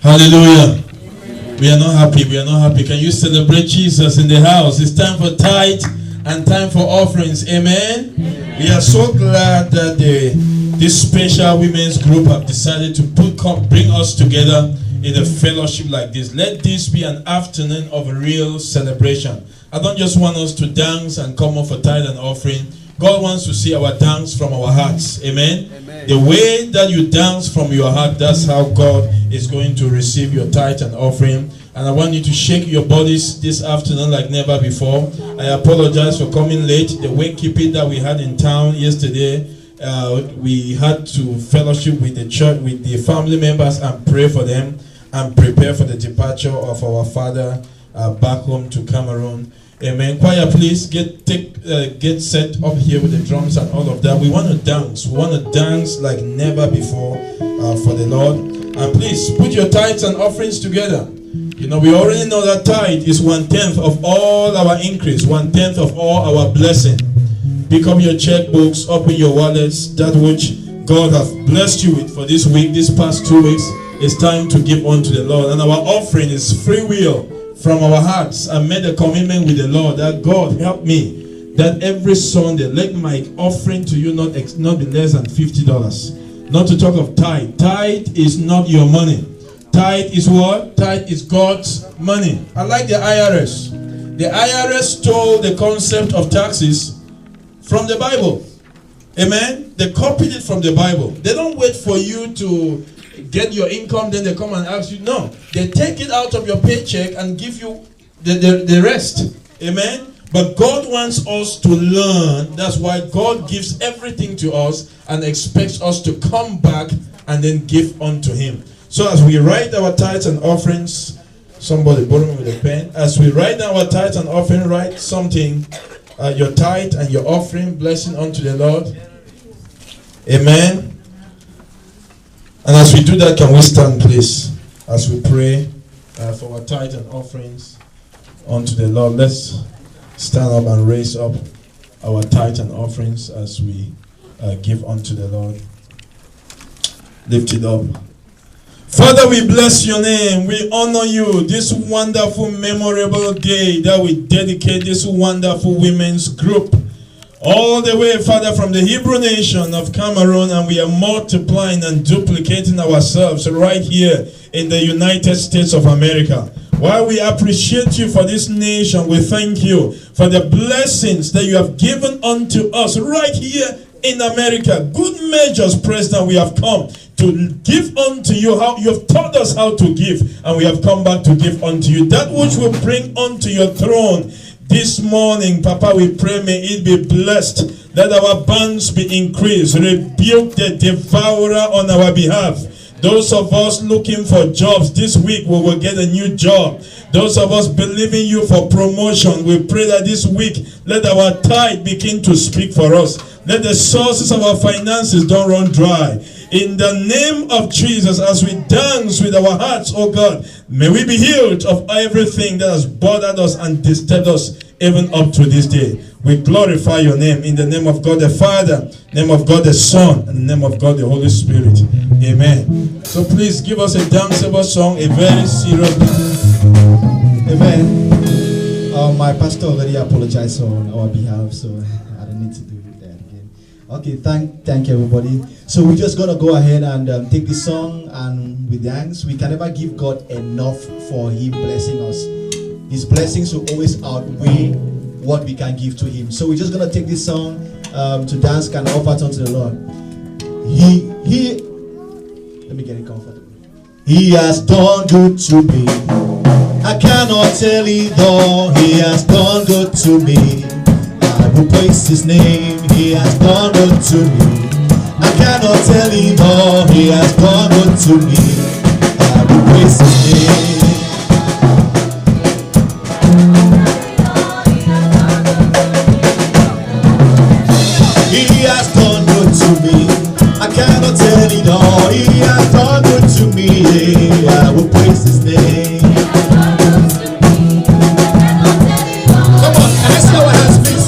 Hallelujah. We are not happy. We are not happy. Can you celebrate Jesus in the house? It's time for tithe and time for offerings. Amen. We are so glad that this special women's group have decided to bring us together in a fellowship like this. Let this be an afternoon of a real celebration. I don't just want us to dance and come up for tithe and offering. God wants to see our dance from our hearts. Amen? Amen. The way that you dance from your heart, that's how God is going to receive your tithe and offering. And I want you to shake your bodies this afternoon like never before. I apologize for coming late. The wakekeeping that we had in town yesterday, we had to fellowship with the church, with the family members, and pray for them and prepare for the departure of our father back home to Cameroon. Amen. Choir, please get set up here with the drums and all of that. We want to dance. We want to dance like never before for the Lord. And please put your tithes and offerings together. You know, we already know that tithe is 1/10 of all our increase, 1/10 of all our blessing. Pick up your checkbooks, open your wallets, that which God has blessed you with for this week, these past 2 weeks. It's time to give unto the Lord. And our offering is free will from our hearts. I made a commitment with the Lord that God help me that every Sunday let my offering to you not be less than $50. Not to talk of tithe. Tithe is not your money. Tithe is what? Tithe is God's money. I like the IRS. The IRS stole the concept of taxes from the Bible. Amen? They copied it from the Bible. They don't wait for you to get your income, then they come and ask you. No. They take it out of your paycheck and give you the rest. Amen? But God wants us to learn. That's why God gives everything to us and expects us to come back and then give unto Him. So as we write our tithes and offerings, somebody borrow me with a pen. As we write our tithes and offering, write something, your tithe and your offering, blessing unto the Lord. Amen. And as we do that, can we stand, please, as we pray for our tithe and offerings unto the Lord. Let's stand up and raise up our tithe and offerings as we give unto the Lord. Lift it up. Father, we bless your name. We honor you this wonderful, memorable day that we dedicate this wonderful women's group. All the way, Father, from the Hebrew nation of Cameroon, and we are multiplying and duplicating ourselves right here in the United States of America. While we appreciate you for this nation, we thank you for the blessings that you have given unto us right here in America. Good measures, President, we have come to give unto you. How you have taught us how to give, and we have come back to give unto you that which will bring unto your throne. This morning, Papa, we pray, may it be blessed. Let our bands be increased. Rebuke the devourer on our behalf. Those of us looking for jobs, this week we will get a new job. Those of us believing you for promotion, we pray that this week, let our tithe begin to speak for us. Let the sources of our finances don't run dry. In the name of Jesus, as we dance with our hearts, oh God, may we be healed of everything that has bothered us and disturbed us even up to this day. We glorify your name in the name of God the Father, name of God the Son, and the name of God the Holy Spirit. Amen. So please give us a danceable song, a very serious dance. Amen. My pastor already apologized on our behalf, so I don't need to do that again. Okay, thank you, everybody. So we're just gonna go ahead and take this song, and with thanks, we can never give God enough for Him blessing us. His blessings will always outweigh what we can give to Him. So we're just gonna take this song to dance and offer it unto the Lord. Let me get it comfortable. He has done good to me. I cannot tell it all. He has done good to me. I will praise His name. He has done good to me. I cannot tell it all. He has done good to me. I will praise His name. He has done good to me. I cannot tell it all. He has done good to me. I will praise His name. Come on, can I see our hands, please?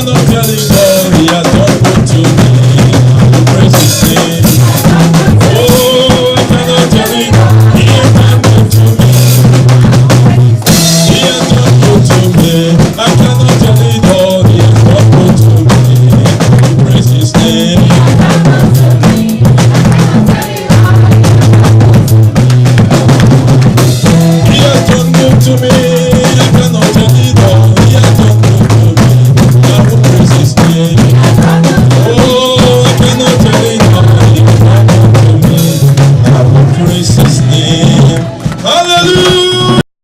cannot tell it all he has done